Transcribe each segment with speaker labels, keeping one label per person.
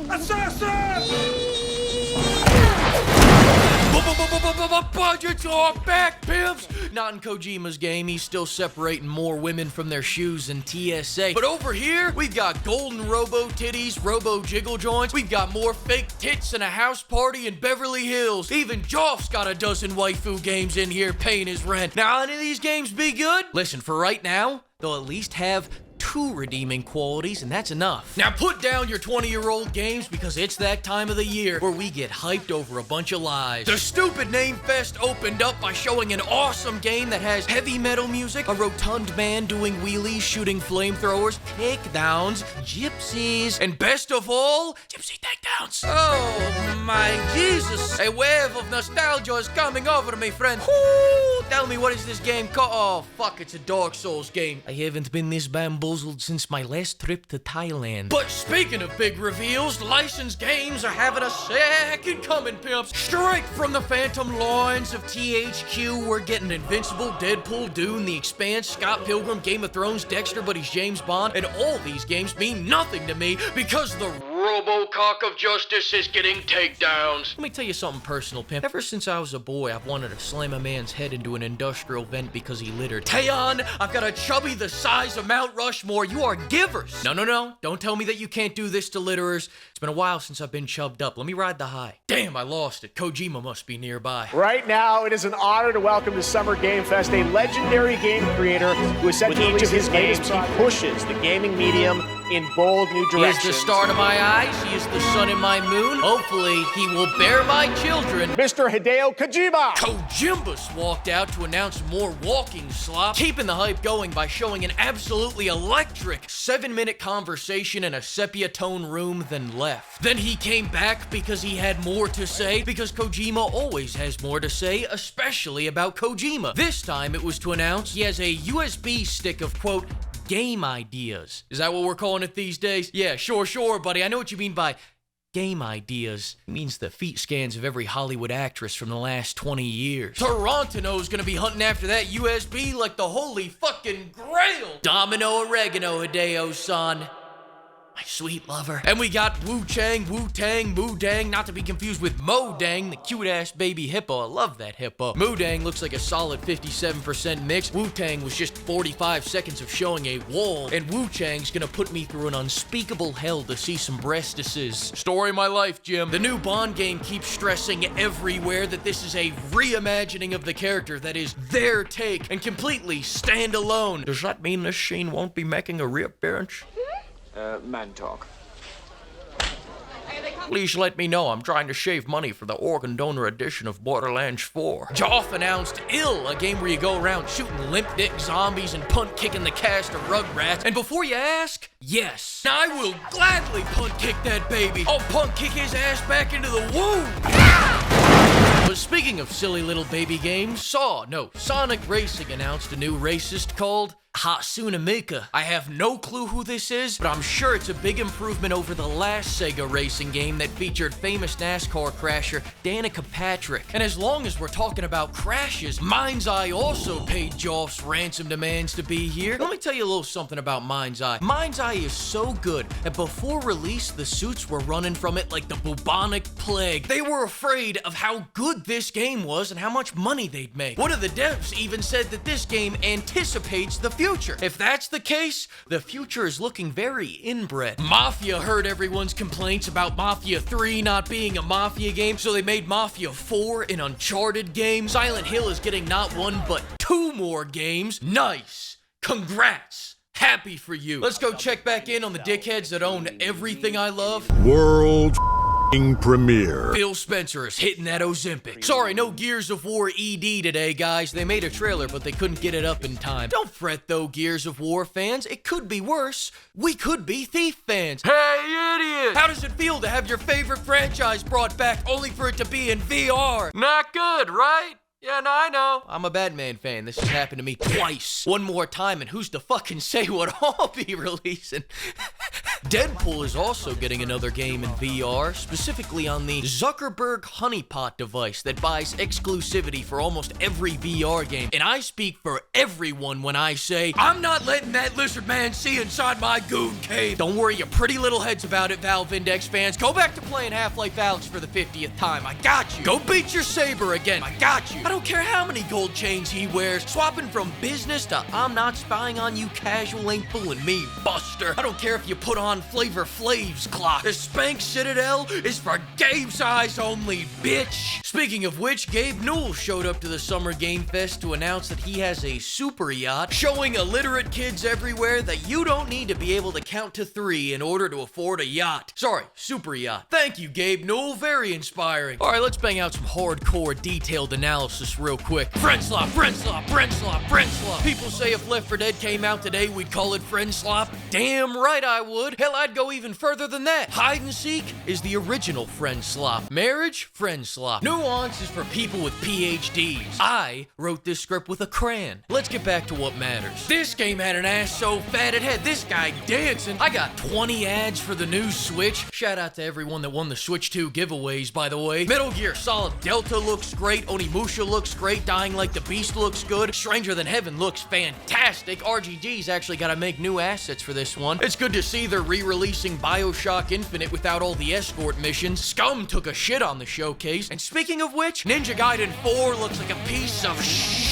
Speaker 1: Assassin!
Speaker 2: Budgets are back, pimps! Not in Kojima's game, he's still separating more women from their shoes than TSA. But over here, we've got golden robo titties, robo jiggle joints, we've got more fake tits and a house party in Beverly Hills. Even Geoff's got a dozen waifu games in here paying his rent. Now, any of these games be good? Listen, for right now, they'll at least have 2 redeeming qualities, and that's enough. Now put down your 20-year-old games because it's that time of the year where we get hyped over a bunch of lies. The stupid Name Fest opened up by showing an awesome game that has heavy metal music, a rotund man doing wheelies, shooting flamethrowers, takedowns, gypsies, and best of all, gypsy takedowns. Oh my Jesus! A wave of nostalgia is coming over me, friend. Woo! Tell me, what is this game called? Oh, fuck, it's a Dark Souls game. I haven't been this bamboozled since my last trip to Thailand. But speaking of big reveals, licensed games are having a second coming, pimps. Straight from the phantom loins of THQ, we're getting Invincible, Deadpool, Dune, The Expanse, Scott Pilgrim, Game of Thrones, Dexter, but he's James Bond, and all these games mean nothing to me because the Robocock of Justice is getting takedowns. Let me tell you something personal, pimp. Ever since I was a boy, I've wanted to slam a man's head into an industrial vent because he littered. Taeyeon, I've got a chubby the size of Mount Rushmore. You are givers. No. Don't tell me that you can't do this to litterers. It's been a while since I've been chubbed up. Let me ride the high. Damn, I lost it. Kojima must be nearby.
Speaker 3: Right now, it is an honor to welcome to Summer Game Fest a legendary game creator who is set to release his games. He pushes the gaming medium in bold new directions.
Speaker 2: He is the star of my eyes. He is the sun in my moon. Hopefully, he will bear my children.
Speaker 3: Mr. Hideo Kojima!
Speaker 2: Kojimbus walked out to announce more walking slop, keeping the hype going by showing an absolutely electric 7-minute conversation in a sepia tone room, then left. Then he came back because he had more to say, because Kojima always has more to say, especially about Kojima. This time it was to announce he has a USB stick of, quote, game ideas. Is that what we're calling it these days? Yeah, sure, buddy. I know what you mean by game ideas. It means the feet scans of every Hollywood actress from the last 20 years. Toronto's gonna be hunting after that USB like the holy fucking grail. Domino oregano, Hideo-san. My sweet lover. And we got Wu-Chang, Wu-Tang, Moo-Dang, not to be confused with Mo-Dang, the cute-ass baby hippo. I love that hippo. Moo-Dang looks like a solid 57% mix. Wu-Tang was just 45 seconds of showing a wall, and Wu-Chang's gonna put me through an unspeakable hell to see some breastises. Story of my life, Jim. The new Bond game keeps stressing everywhere that this is a reimagining of the character that is their take and completely standalone. Does that mean this scene won't be making a reappearance?
Speaker 4: Man talk.
Speaker 2: Please let me know. I'm trying to shave money for the organ donor edition of Borderlands 4. Geoff announced Ill, a game where you go around shooting limp dick zombies and punt kicking the cast of Rugrats. And before you ask, yes, I will gladly punt kick that baby. I'll punt kick his ass back into the womb. But speaking of silly little baby games, Sonic Racing announced a new racist called Hatsune Miku. I have no clue who this is, but I'm sure it's a big improvement over the last Sega racing game that featured famous NASCAR crasher Danica Patrick. And as long as we're talking about crashes, mindseye also paid Geoff's ransom demands to be here. Let me tell you a little something about mindseye. Mindseye is so good that before release, the suits were running from it like the bubonic plague. They were afraid of how good this game was and how much money they'd make. One of the devs even said that this game anticipates the future. If that's the case, the future is looking very inbred. Mafia heard everyone's complaints about Mafia 3 not being a Mafia game, so they made Mafia 4 an Uncharted game. Silent Hill is getting not 1 but 2 more games. Nice. Congrats. Happy for you. Let's go check back in on the dickheads that own everything I love.
Speaker 5: World premiere.
Speaker 2: Phil Spencer is hitting that Ozempic. Sorry, no Gears of War ED today, guys. They made a trailer, but they couldn't get it up in time. Don't fret, though, Gears of War fans. It could be worse. We could be Thief fans. Hey, idiot! How does it feel to have your favorite franchise brought back only for it to be in VR? Not good, right? Yeah, no, I know. I'm a Batman fan. This has happened to me twice. One more time, and who's to fucking say what I'll be releasing? Deadpool is also getting another game in VR, specifically on the Zuckerberg honeypot device that buys exclusivity for almost every VR game. And I speak for everyone when I say, I'm not letting that lizard man see inside my goon cave. Don't worry your pretty little heads about it, Valve Index fans. Go back to playing Half-Life Alyx for the 50th time. I got you. Go beat your saber again. I got you. I don't care how many gold chains he wears. Swapping from business to I'm not spying on you casual ain't fooling me, Buster. I don't care if you put on Flavor Flav's clock. The Spank Citadel is for Gabe's eyes only, bitch. Speaking of which, Gabe Newell showed up to the Summer Game Fest to announce that he has a super yacht, showing illiterate kids everywhere that you don't need to be able to count to 3 in order to afford a yacht. Sorry, super yacht. Thank you, Gabe Newell. Very inspiring. All right, let's bang out some hardcore detailed analysis real quick. Friend slop, friend slop, friend slop, friend slop. People say if Left 4 Dead came out today, we'd call it friend slop. Damn right I would. Hell, I'd go even further than that. Hide and seek is the original friend slop. Marriage, friend slop. Nuance is for people with PhDs. I wrote this script with a crayon. Let's get back to what matters. This game had an ass so fat it had this guy dancing. I got 20 ads for the new Switch. Shout out to everyone that won the Switch 2 giveaways, by the way. Metal Gear Solid Delta looks great. Onimusha looks great. Dying Like the Beast looks good. Stranger Than Heaven looks fantastic. RGG's actually got to make new assets for this one. It's good to see they're re-releasing BioShock Infinite without all the escort missions. Scum took a shit on the showcase. And speaking of which, Ninja Gaiden 4 looks like a piece of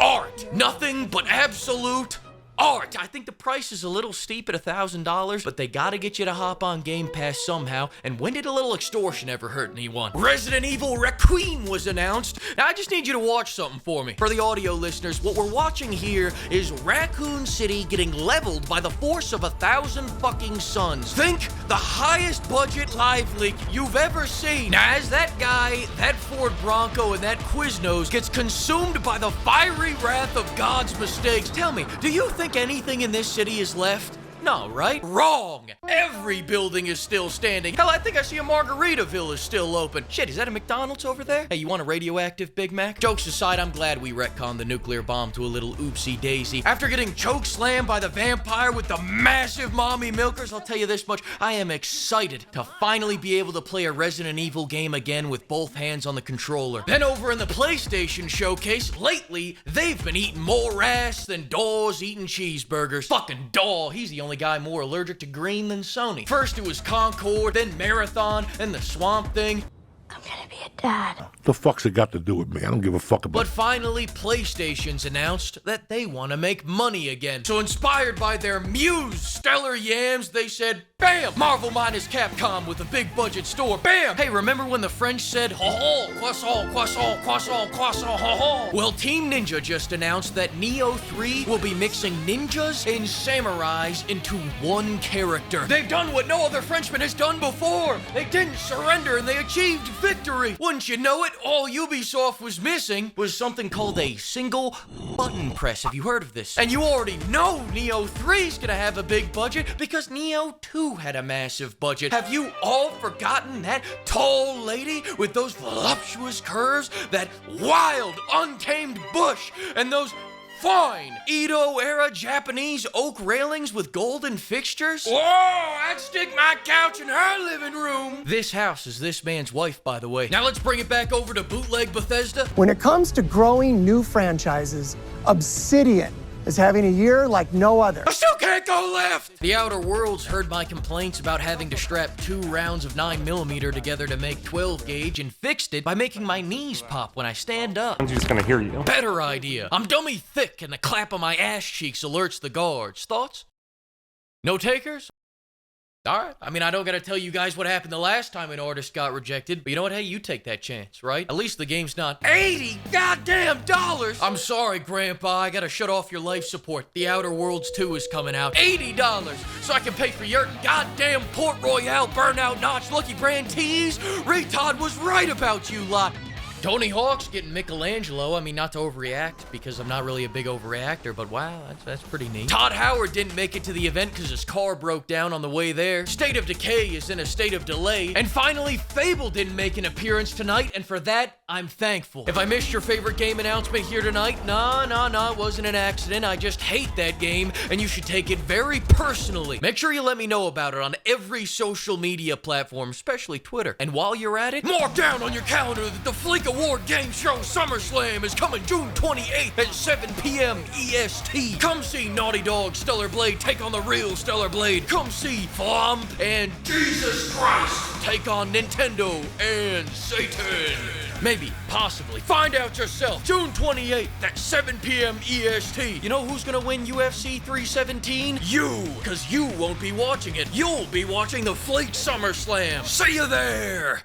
Speaker 2: art. Nothing but absolute art. I think the price is a little steep at $1,000, but they gotta get you to hop on Game Pass somehow, and when did a little extortion ever hurt anyone? Resident Evil Requiem was announced. Now I just need you to watch something for me. For the audio listeners, what we're watching here is Raccoon City getting leveled by the force of 1,000 fucking suns. Think the highest budget live leak you've ever seen. Now as that guy, that Ford Bronco, and that Quiznos gets consumed by the fiery wrath of God's mistakes, tell me, do you think anything in this city is left? No, right? Wrong! Every building is still standing. Hell, I think I see a Margaritaville is still open. Shit, is that a McDonald's over there? Hey, you want a radioactive Big Mac? Jokes aside, I'm glad we retconned the nuclear bomb to a little oopsie daisy. After getting choke slammed by the vampire with the massive mommy milkers, I'll tell you this much, I am excited to finally be able to play a Resident Evil game again with both hands on the controller. Then over in the PlayStation showcase, lately, they've been eating more ass than Dawes eating cheeseburgers. Fucking Daw, he's the only guy more allergic to green than Sony. First it was Concord, then Marathon, and the Swamp Thing.
Speaker 1: I'm gonna be a dad.
Speaker 5: The fuck's it got to do with me? I don't give a fuck about
Speaker 2: But finally, PlayStation's announced that they want to make money again. So inspired by their muse, Stellar Yams, they said, bam! Marvel minus Capcom with a big budget store. Bam! Hey, remember when the French said, ho-ho, croissant, croissant, croissant, croissant, ho-ho? Well, Team Ninja just announced that Nioh 3 will be mixing ninjas and samurais into one character. They've done what no other Frenchman has done before. They didn't surrender and they achieved victory. Wouldn't you know it? All Ubisoft was missing was something called a single button press. Have you heard of this? And you already know Nioh 3's gonna have a big budget because Nioh 2 had a massive budget. Have you all forgotten that tall lady with those voluptuous curves, that wild, untamed bush, and those fine Edo-era Japanese oak railings with golden fixtures? Whoa, I'd stick my couch in her living room. This house is this man's wife, by the way. Now let's bring it back over to Bootleg Bethesda.
Speaker 6: When it comes to growing new franchises, Obsidian is having a year like no other.
Speaker 2: I still can't go left! The Outer Worlds heard my complaints about having to strap 2 rounds of 9mm together to make 12 gauge and fixed it by making my knees pop when I stand up.
Speaker 7: I'm just gonna hear you.
Speaker 2: Better idea. I'm dummy thick and the clap of my ass cheeks alerts the guards. Thoughts? No takers? Alright, I mean, I don't gotta tell you guys what happened the last time an artist got rejected, but you know what? Hey, you take that chance, right? At least the game's not $80 goddamn dollars! I'm sorry, Grandpa, I gotta shut off your life support. The Outer Worlds 2 is coming out. $80! So I can pay for your goddamn Port Royale Burnout Notch Lucky Brand tees? Retard was right about you lot. Tony Hawk's getting Michelangelo. I mean, not to overreact, because I'm not really a big overreactor, but wow, that's pretty neat. Todd Howard didn't make it to the event because his car broke down on the way there. State of Decay is in a state of delay. And finally, Fable didn't make an appearance tonight, and for that, I'm thankful. If I missed your favorite game announcement here tonight, nah, it wasn't an accident. I just hate that game, and you should take it very personally. Make sure you let me know about it on every social media platform, especially Twitter. And while you're at it, mark down on your calendar that the Fleek Award Game Show SummerSlam is coming June 28th at 7 p.m. EST. Come see Naughty Dog Stellar Blade take on the real Stellar Blade. Come see Flomp and Jesus Christ take on Nintendo and Satan. Maybe, possibly. Find out yourself. June 28th at 7 p.m. EST. You know who's gonna win UFC 317? You! Because you won't be watching it. You'll be watching the Fleek SummerSlam. See you there!